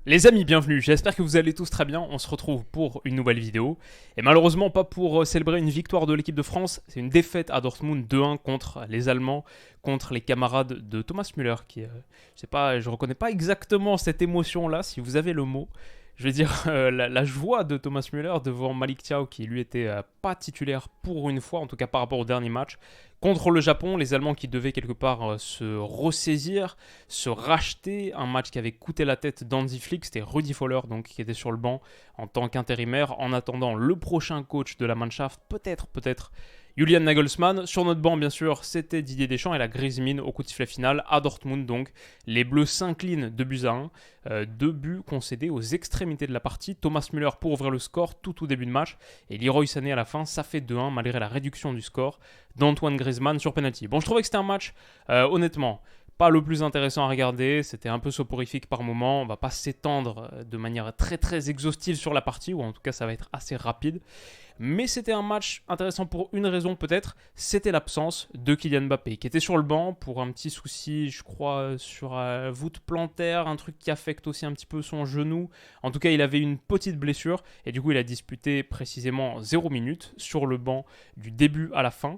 Les amis, bienvenue, j'espère que vous allez tous très bien, on se retrouve pour une nouvelle vidéo. Et malheureusement pas pour célébrer une victoire de l'équipe de France, c'est une défaite à Dortmund 2-1 contre les Allemands, contre les camarades de Thomas Müller, qui, je sais pas, je reconnais pas exactement cette émotion-là, si vous avez le mot. Je vais dire la joie de Thomas Müller devant Malik Thiaw, qui lui était pas titulaire pour une fois, en tout cas par rapport au dernier match. Contre le Japon, les Allemands qui devaient quelque part se ressaisir, se racheter. Un match qui avait coûté la tête d'Hansi Flick, c'était Rudi Völler donc, qui était sur le banc en tant qu'intérimaire. En attendant le prochain coach de la Mannschaft, peut-être Julian Nagelsmann. Sur notre banc, bien sûr, c'était Didier Deschamps et la grise mine au coup de sifflet final à Dortmund. Donc, les Bleus s'inclinent 2-1. 2 buts concédés aux extrémités de la partie. Thomas Müller pour ouvrir le score tout au début de match. Et Leroy Sané à la fin, ça fait 2-1 malgré la réduction du score d'Antoine Griezmann sur penalty. Bon, je trouvais que c'était un match, honnêtement, pas le plus intéressant à regarder, c'était un peu soporifique par moment, on va pas s'étendre de manière très exhaustive sur la partie, ou en tout cas ça va être assez rapide. Mais c'était un match intéressant pour une raison peut-être, c'était l'absence de Kylian Mbappé, qui était sur le banc pour un petit souci, je crois, sur voûte plantaire, un truc qui affecte aussi un petit peu son genou. En tout cas, il avait une petite blessure, et du coup il a disputé précisément 0 minutes sur le banc du début à la fin.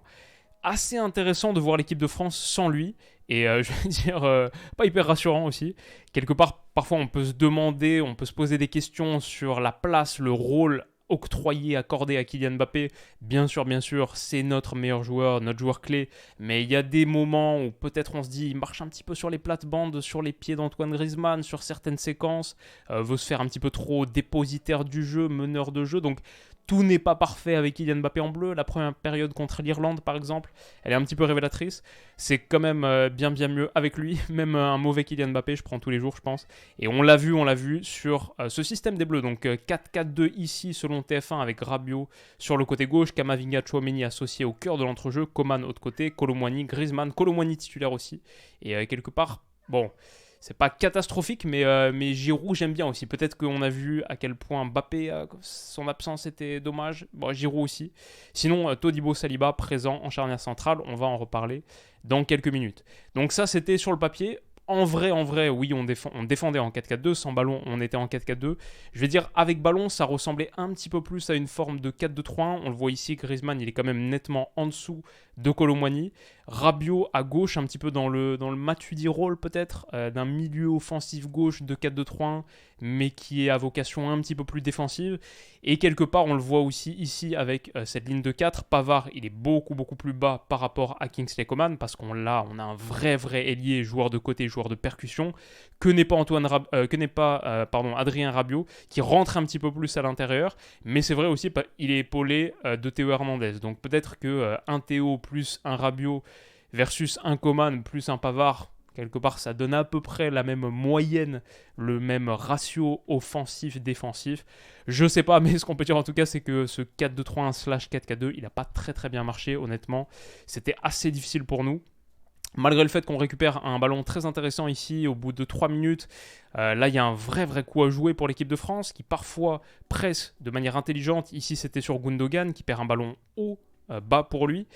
Assez intéressant de voir l'équipe de France sans lui. Et je vais dire, pas hyper rassurant aussi. Quelque part, parfois on peut se demander, on peut se poser des questions sur la place, le rôle octroyé, accordé à Kylian Mbappé. Bien sûr, c'est notre meilleur joueur, notre joueur clé. Mais il y a des moments où peut-être on se dit, il marche un petit peu sur les plates-bandes, sur les pieds d'Antoine Griezmann, sur certaines séquences. Veut se faire un petit peu trop dépositaire du jeu, meneur de jeu. Donc tout n'est pas parfait avec Kylian Mbappé en bleu. La première période contre l'Irlande, par exemple, elle est un petit peu révélatrice. C'est quand même bien mieux avec lui. Même un mauvais Kylian Mbappé, je prends tous les jours, je pense. Et on l'a vu sur ce système des Bleus. Donc 4-4-2 ici, selon TF1, avec Rabiot sur le côté gauche, Camavinga, Tchouaméni associé au cœur de l'entrejeu, Coman autre côté, Kolo Muani, Griezmann, Kolo Muani titulaire aussi. Et quelque part, bon, c'est pas catastrophique, mais Giroud, j'aime bien aussi. Peut-être qu'on a vu à quel point Mbappé, son absence était dommage. Bon, Giroud aussi. Sinon, Todibo Saliba, présent en charnière centrale, on va en reparler dans quelques minutes. Donc ça, c'était sur le papier. En vrai, oui, on défendait en 4-4-2. Sans ballon, on était en 4-4-2. Je vais dire, avec ballon, ça ressemblait un petit peu plus à une forme de 4-2-3-1. On le voit ici, Griezmann, il est quand même nettement en dessous de Kolo Muani. Rabiot à gauche, un petit peu dans le Matuidi rôle peut-être, d'un milieu offensif gauche de 4-2-3-1, mais qui est à vocation un petit peu plus défensive. Et quelque part, on le voit aussi ici avec cette ligne de 4. Pavard, il est beaucoup plus bas par rapport à Kingsley Coman, parce on a un vrai ailier, joueur de côté, joueur de percussion, que n'est pas, Adrien Rabiot, qui rentre un petit peu plus à l'intérieur. Mais c'est vrai aussi, il est épaulé de Théo Hernandez. Donc peut-être que un Théo plus un Rabiot versus un Coman plus un Pavard, quelque part ça donne à peu près la même moyenne, le même ratio offensif-défensif. Je sais pas, mais ce qu'on peut dire en tout cas, c'est que ce 4-2-3-1/4-4-2, il n'a pas très bien marché, honnêtement. C'était assez difficile pour nous. Malgré le fait qu'on récupère un ballon très intéressant ici au bout de 3 minutes, là il y a un vrai coup à jouer pour l'équipe de France qui parfois presse de manière intelligente. Ici c'était sur Gundogan qui perd un ballon haut, bas pour lui.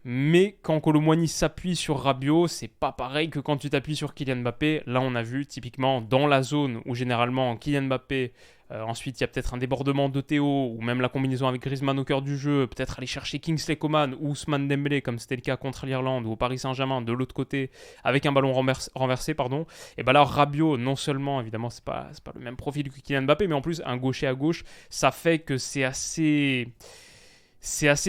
Mais quand Kolo Muani s'appuie sur Rabiot, c'est pas pareil que quand tu t'appuies sur Kylian Mbappé. Là, on a vu typiquement dans la zone où généralement Kylian Mbappé, ensuite il y a peut-être un débordement de Théo ou même la combinaison avec Griezmann au cœur du jeu, peut-être aller chercher Kingsley Coman ou Ousmane Dembélé comme c'était le cas contre l'Irlande ou au Paris Saint-Germain de l'autre côté avec un ballon renversé. Et bien là, Rabiot, non seulement évidemment c'est pas le même profil que Kylian Mbappé, mais en plus un gaucher à gauche, ça fait que c'est assez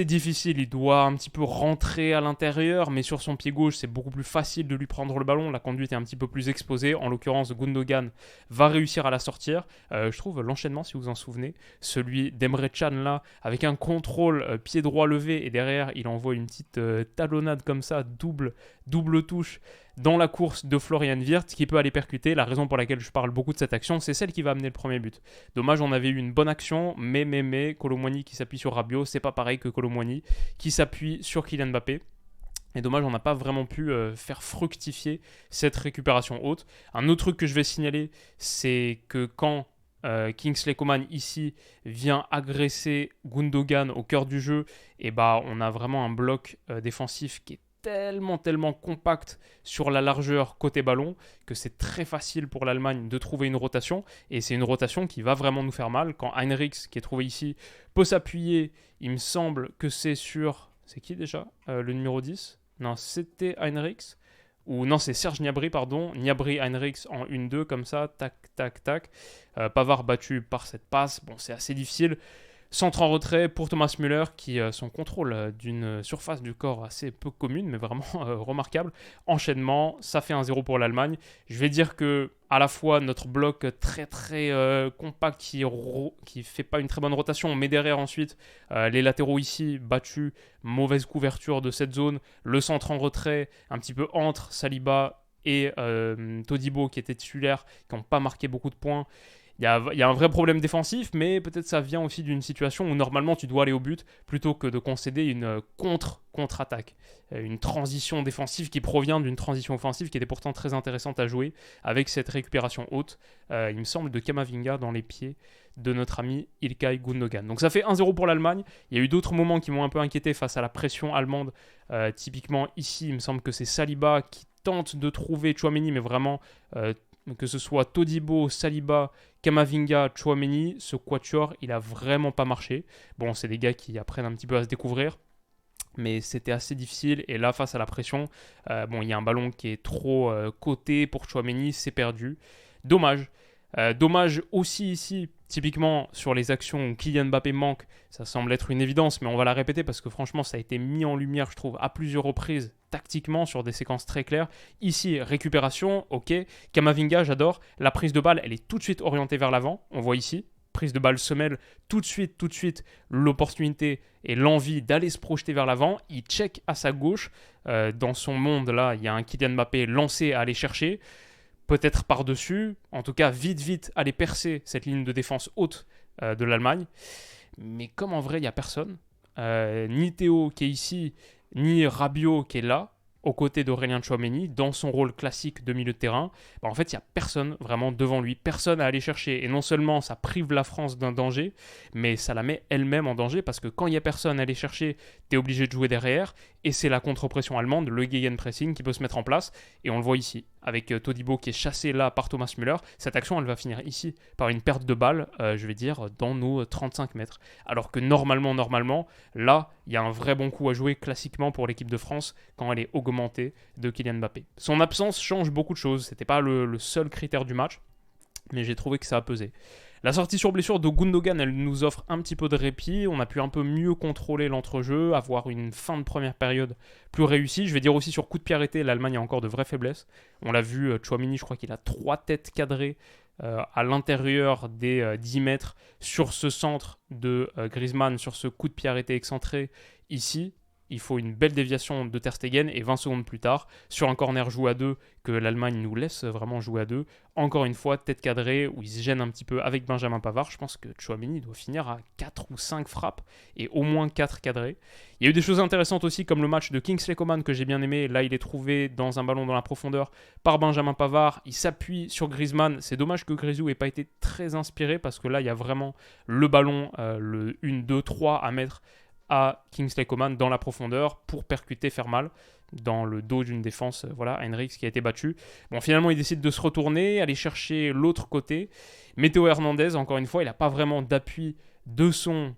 difficile, il doit un petit peu rentrer à l'intérieur, mais sur son pied gauche, c'est beaucoup plus facile de lui prendre le ballon. La conduite est un petit peu plus exposée. En l'occurrence, Gundogan va réussir à la sortir. Je trouve l'enchaînement, si vous vous en souvenez, celui d'Emre Can là, avec un contrôle pied droit levé, et derrière, il envoie une petite talonnade comme ça, double touche, dans la course de Florian Wirtz qui peut aller percuter. La raison pour laquelle je parle beaucoup de cette action, c'est celle qui va amener le premier but. Dommage, on avait eu une bonne action, mais Kolo Muani qui s'appuie sur Rabiot, c'est pas pareil que Kolo Muani qui s'appuie sur Kylian Mbappé. Et dommage, on n'a pas vraiment pu faire fructifier cette récupération haute. Un autre truc que je vais signaler, c'est que quand Kingsley Coman ici vient agresser Gundogan au cœur du jeu, et bah on a vraiment un bloc défensif qui est tellement compact sur la largeur côté ballon que c'est très facile pour l'Allemagne de trouver une rotation et c'est une rotation qui va vraiment nous faire mal quand Heinrichs qui est trouvé ici peut s'appuyer, il me semble que c'est sur, c'est qui déjà le numéro 10 ? Non, c'était Heinrichs ou non, c'est Serge Gnabry, pardon, Gnabry Heinrichs en 1-2 comme ça, tac tac tac, Pavard battu par cette passe, bon c'est assez difficile. Centre en retrait pour Thomas Müller qui son contrôle d'une surface du corps assez peu commune mais vraiment remarquable. Enchaînement, ça fait 1-0 pour l'Allemagne. Je vais dire que à la fois notre bloc très compact qui fait pas une très bonne rotation mais derrière ensuite les latéraux ici battus, mauvaise couverture de cette zone, le centre en retrait un petit peu entre Saliba et Todibo qui étaient titulaires, qui n'ont pas marqué beaucoup de points. Il y a un vrai problème défensif, mais peut-être ça vient aussi d'une situation où normalement tu dois aller au but plutôt que de concéder une contre-attaque. Une transition défensive qui provient d'une transition offensive qui était pourtant très intéressante à jouer avec cette récupération haute, il me semble, de Kamavinga dans les pieds de notre ami Ilkay Gundogan. Donc ça fait 1-0 pour l'Allemagne. Il y a eu d'autres moments qui m'ont un peu inquiété face à la pression allemande. Typiquement ici, il me semble que c'est Saliba qui tente de trouver Tchouaméni, mais vraiment... que ce soit Todibo, Saliba, Kamavinga, Tchouaméni, ce quatuor, il a vraiment pas marché. Bon, c'est des gars qui apprennent un petit peu à se découvrir, mais c'était assez difficile. Et là, face à la pression, il y a un ballon qui est trop coté pour Tchouaméni, c'est perdu. Dommage. Dommage aussi ici, typiquement sur les actions où Kylian Mbappé manque, ça semble être une évidence, mais on va la répéter parce que franchement ça a été mis en lumière, je trouve, à plusieurs reprises, tactiquement, sur des séquences très claires. Ici, récupération, ok. Kamavinga, j'adore. La prise de balle, elle est tout de suite orientée vers l'avant, on voit ici. Prise de balle semelle, tout de suite, l'opportunité et l'envie d'aller se projeter vers l'avant. Il check à sa gauche. Dans son monde, là, il y a un Kylian Mbappé lancé à aller chercher. Peut-être par-dessus, en tout cas vite aller percer cette ligne de défense haute de l'Allemagne. Mais comme en vrai il n'y a personne, ni Théo qui est ici, ni Rabiot qui est là, aux côtés d'Aurélien Tchouaméni, dans son rôle classique de milieu de terrain, en fait il n'y a personne vraiment devant lui, personne à aller chercher. Et non seulement ça prive la France d'un danger, mais ça la met elle-même en danger, parce que quand il n'y a personne à aller chercher, tu es obligé de jouer derrière, et c'est la contre-pression allemande, le gegenpressing qui peut se mettre en place, et on le voit ici, avec Todibo qui est chassé là par Thomas Müller. Cette action elle va finir ici par une perte de balle, je vais dire, dans nos 35 mètres. Alors que normalement, là, il y a un vrai bon coup à jouer classiquement pour l'équipe de France quand elle est augmentée de Kylian Mbappé. Son absence change beaucoup de choses, c'était pas le seul critère du match, mais j'ai trouvé que ça a pesé. La sortie sur blessure de Gundogan, elle nous offre un petit peu de répit. On a pu un peu mieux contrôler l'entrejeu, avoir une fin de première période plus réussie. Je vais dire aussi sur coup de pied arrêté, l'Allemagne a encore de vraies faiblesses. On l'a vu, Tchouaméni, je crois qu'il a 3 têtes cadrées à l'intérieur des 10 mètres sur ce centre de Griezmann, sur ce coup de pied arrêté excentré ici. Il faut une belle déviation de Ter Stegen et 20 secondes plus tard, sur un corner joué à 2, que l'Allemagne nous laisse vraiment jouer à 2, encore une fois, tête cadrée, où il se gêne un petit peu avec Benjamin Pavard. Je pense que Tchouaméni doit finir à 4 ou 5 frappes et au moins 4 cadrées. Il y a eu des choses intéressantes aussi, comme le match de Kingsley Coman que j'ai bien aimé. Là, il est trouvé dans un ballon dans la profondeur par Benjamin Pavard. Il s'appuie sur Griezmann. C'est dommage que Grisou n'ait pas été très inspiré, parce que là, il y a vraiment le ballon, le 1, 2, 3 à mettre à Kingsley Coman dans la profondeur pour percuter, faire mal dans le dos d'une défense, voilà, Heinrichs qui a été battu. Bon, finalement, il décide de se retourner, aller chercher l'autre côté. Mais Théo Hernandez, encore une fois, il n'a pas vraiment d'appui de son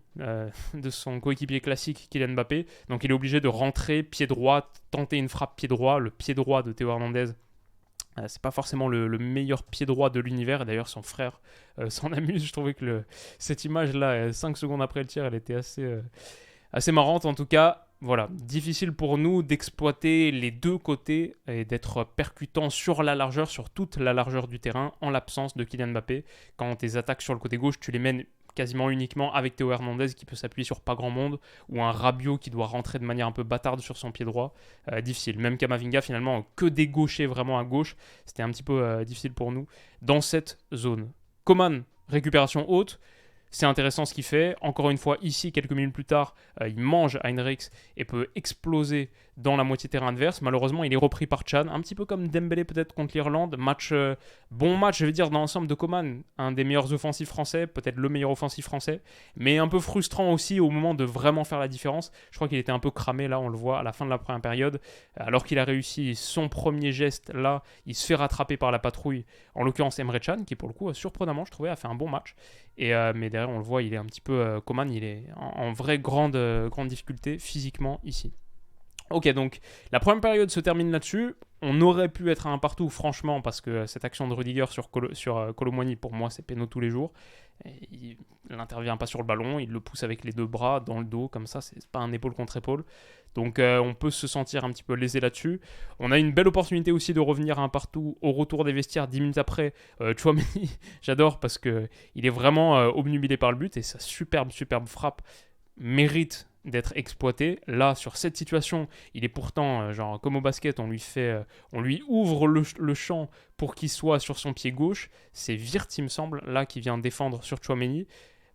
coéquipier classique Kylian Mbappé, donc il est obligé de rentrer pied droit, tenter une frappe pied droit. Le pied droit de Théo Hernandez, c'est pas forcément le meilleur pied droit de l'univers, et d'ailleurs son frère s'en amuse. Je trouvais que cette image-là, 5 secondes après le tir, elle était assez marrante. En tout cas, voilà, difficile pour nous d'exploiter les deux côtés et d'être percutant sur la largeur, sur toute la largeur du terrain, en l'absence de Kylian Mbappé. Quand tes attaques sur le côté gauche, tu les mènes quasiment uniquement avec Théo Hernandez qui peut s'appuyer sur pas grand monde, ou un Rabiot qui doit rentrer de manière un peu bâtarde sur son pied droit. Difficile. Même Kamavinga, finalement, que dégaucher vraiment à gauche, c'était un petit peu difficile pour nous dans cette zone. Coman, récupération haute. C'est intéressant ce qu'il fait. Encore une fois, ici, quelques minutes plus tard, il mange Heinrichs et peut exploser dans la moitié terrain adverse. Malheureusement, il est repris par Can, un petit peu comme Dembélé peut-être contre l'Irlande. Bon match, je vais dire, dans l'ensemble de Coman, un des meilleurs offensifs français, peut-être le meilleur offensif français, mais un peu frustrant aussi au moment de vraiment faire la différence. Je crois qu'il était un peu cramé, là, on le voit à la fin de la première période, alors qu'il a réussi son premier geste, là, il se fait rattraper par la patrouille, en l'occurrence Emre Can, qui pour le coup, surprenamment, je trouvais, a fait un bon match. Mais derrière, on le voit, il est un petit peu, Coman, il est en vraie grande difficulté physiquement ici. Ok, donc la première période se termine là-dessus. On aurait pu être à un partout, franchement, parce que cette action de Rudiger sur Kolo Muani, pour moi, c'est péno tous les jours. Il n'intervient pas sur le ballon, il le pousse avec les deux bras dans le dos, comme ça, c'est pas un épaule contre épaule. Donc on peut se sentir un petit peu lésé là-dessus. On a une belle opportunité aussi de revenir à un partout au retour des vestiaires 10 minutes après. Tchouaméni, j'adore parce qu'il est vraiment obnubilé par le but et sa superbe frappe mérite d'être exploité. Là, sur cette situation, il est pourtant, genre comme au basket, on lui ouvre le champ pour qu'il soit sur son pied gauche. C'est Wirtz, il me semble, là, qui vient défendre sur Tchouaméni.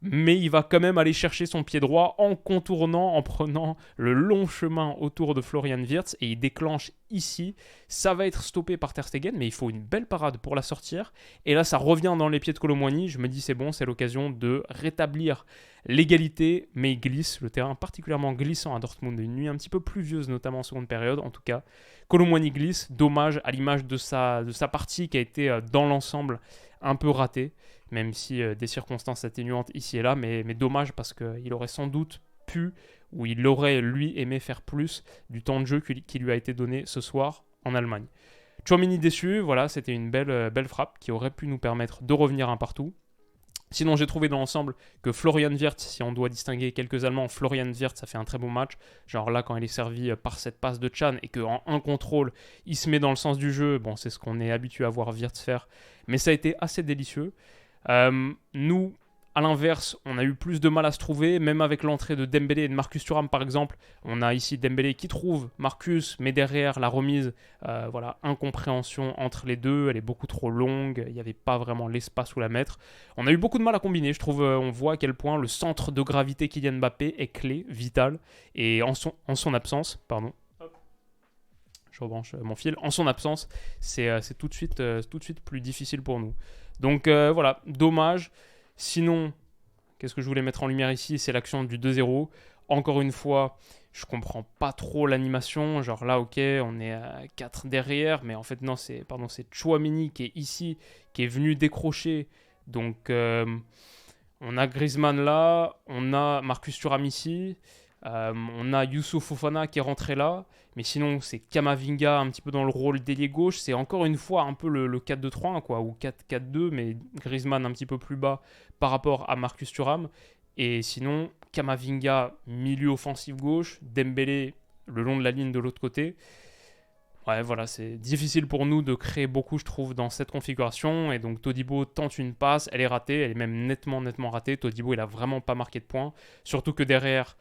Mais il va quand même aller chercher son pied droit en contournant, en prenant le long chemin autour de Florian Wirtz et il déclenche ici. Ça va être stoppé par Ter Stegen, mais il faut une belle parade pour la sortir. Et là, ça revient dans les pieds de Kolo Muani. Je me dis, c'est bon, c'est l'occasion de rétablir l'égalité, mais il glisse. Le terrain particulièrement glissant à Dortmund, une nuit un petit peu pluvieuse, notamment en seconde période. En tout cas, Kolo Muani glisse. Dommage à l'image de sa partie qui a été dans l'ensemble un peu ratée. Même si des circonstances atténuantes ici et là, mais dommage parce qu'il aurait sans doute pu, ou il aurait lui aimé faire plus du temps de jeu qui lui a été donné ce soir en Allemagne. Tchouaméni déçu, voilà, c'était une belle frappe qui aurait pu nous permettre de revenir un partout. Sinon, j'ai trouvé dans l'ensemble que Florian Wirtz, si on doit distinguer quelques Allemands, Florian Wirtz a fait un très bon match. Genre là, quand il est servi par cette passe de Can et qu'en un contrôle, il se met dans le sens du jeu, bon, c'est ce qu'on est habitué à voir Wirtz faire, mais ça a été assez délicieux. Nous, à l'inverse, on a eu plus de mal à se trouver, même avec l'entrée de Dembélé et de Marcus Thuram par exemple. On a ici Dembélé qui trouve Marcus, mais derrière la remise, voilà, incompréhension entre les deux, elle est beaucoup trop longue, il n'y avait pas vraiment l'espace où la mettre. On a eu beaucoup de mal à combiner, je trouve, on voit à quel point le centre de gravité Kylian Mbappé est clé, vital, et en son absence, pardon. Je rebranche mon fil. En son absence, c'est tout de suite plus difficile pour nous. Donc voilà, dommage. Sinon, qu'est-ce que je voulais mettre en lumière ici? C'est l'action du 2-0. Encore une fois, je comprends pas trop l'animation. Genre là, ok, on est à 4 derrière, mais en fait non, c'est Tchouaméni qui est ici, qui est venu décrocher. Donc on a Griezmann là, on a Marcus Thuram ici. On a Youssouf Fofana qui est rentré là, mais sinon c'est Kamavinga un petit peu dans le rôle d'ailier gauche. C'est encore une fois un peu le 4-2-3-1 quoi, ou 4-4-2, mais Griezmann un petit peu plus bas par rapport à Marcus Thuram. Et sinon Kamavinga milieu offensif gauche, Dembélé le long de la ligne de l'autre côté. Ouais, voilà, c'est difficile pour nous de créer beaucoup, je trouve, dans cette configuration. Et donc Todibo tente une passe, elle est ratée, elle est même nettement ratée. Todibo, il a vraiment pas marqué de points, surtout que derrière.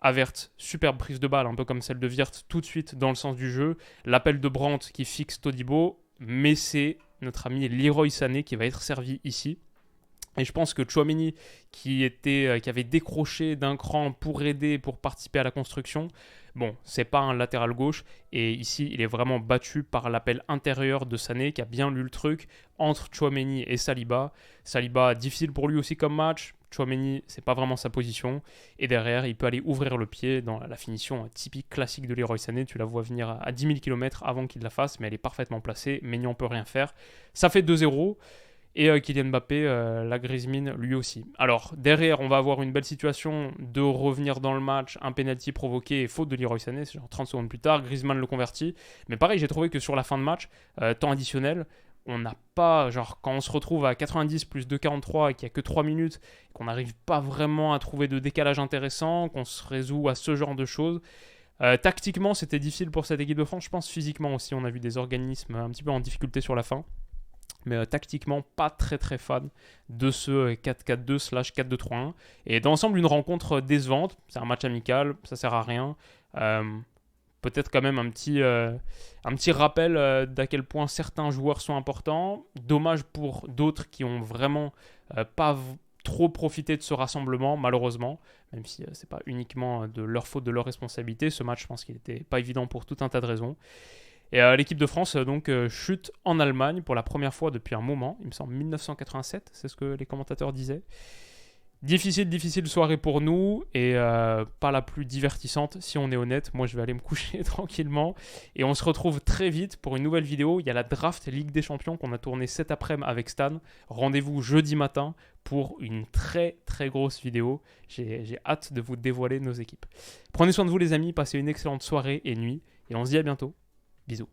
Havertz, superbe prise de balle, un peu comme celle de Wirtz, tout de suite dans le sens du jeu. L'appel de Brandt qui fixe Todibo, mais c'est notre ami Leroy Sané qui va être servi ici. Et je pense que Tchouaméni, qui avait décroché d'un cran pour aider, pour participer à la construction, bon, c'est pas un latéral gauche. Et ici, il est vraiment battu par l'appel intérieur de Sané, qui a bien lu le truc, entre Tchouaméni et Saliba. Saliba, difficile pour lui aussi comme match. Tchouaméni, c'est pas vraiment sa position. Et derrière, il peut aller ouvrir le pied dans la finition typique, classique de Leroy Sané. Tu la vois venir à 10 000 km avant qu'il la fasse, mais elle est parfaitement placée. Maignan peut rien faire. Ça fait 2-0. Et Kylian Mbappé, la Griezmann, lui aussi. Alors, derrière, on va avoir une belle situation de revenir dans le match, un penalty provoqué et faute de Leroy Sané, c'est genre 30 secondes plus tard, Griezmann le convertit. Mais pareil, j'ai trouvé que sur la fin de match, temps additionnel, on n'a pas, genre quand on se retrouve à 90 plus 2,43 et qu'il n'y a que 3 minutes, qu'on n'arrive pas vraiment à trouver de décalage intéressant, qu'on se résout à ce genre de choses. Tactiquement, c'était difficile pour cette équipe de France. Je pense physiquement aussi, on a vu des organismes un petit peu en difficulté sur la fin. Mais tactiquement, pas très fan de ce 4-4-2/4-2-3-1. Et dans l'ensemble, une rencontre décevante. C'est un match amical, ça sert à rien. Peut-être quand même un petit rappel d'à quel point certains joueurs sont importants. Dommage pour d'autres qui ont vraiment pas trop profité de ce rassemblement, malheureusement, même si c'est pas uniquement de leur faute, de leur responsabilité. Ce match, je pense qu'il n'était pas évident pour tout un tas de raisons. Et l'équipe de France chute en Allemagne pour la première fois depuis un moment, il me semble 1987, c'est ce que les commentateurs disaient. Difficile soirée pour nous et pas la plus divertissante si on est honnête. Moi je vais aller me coucher tranquillement et on se retrouve très vite pour une nouvelle vidéo. Il y a la draft Ligue des Champions qu'on a tournée cet après-midi avec Stan. Rendez-vous jeudi matin pour une très très grosse vidéo. J'ai hâte de vous dévoiler nos équipes. Prenez soin de vous les amis, passez une excellente soirée et nuit et on se dit à bientôt. Bisous.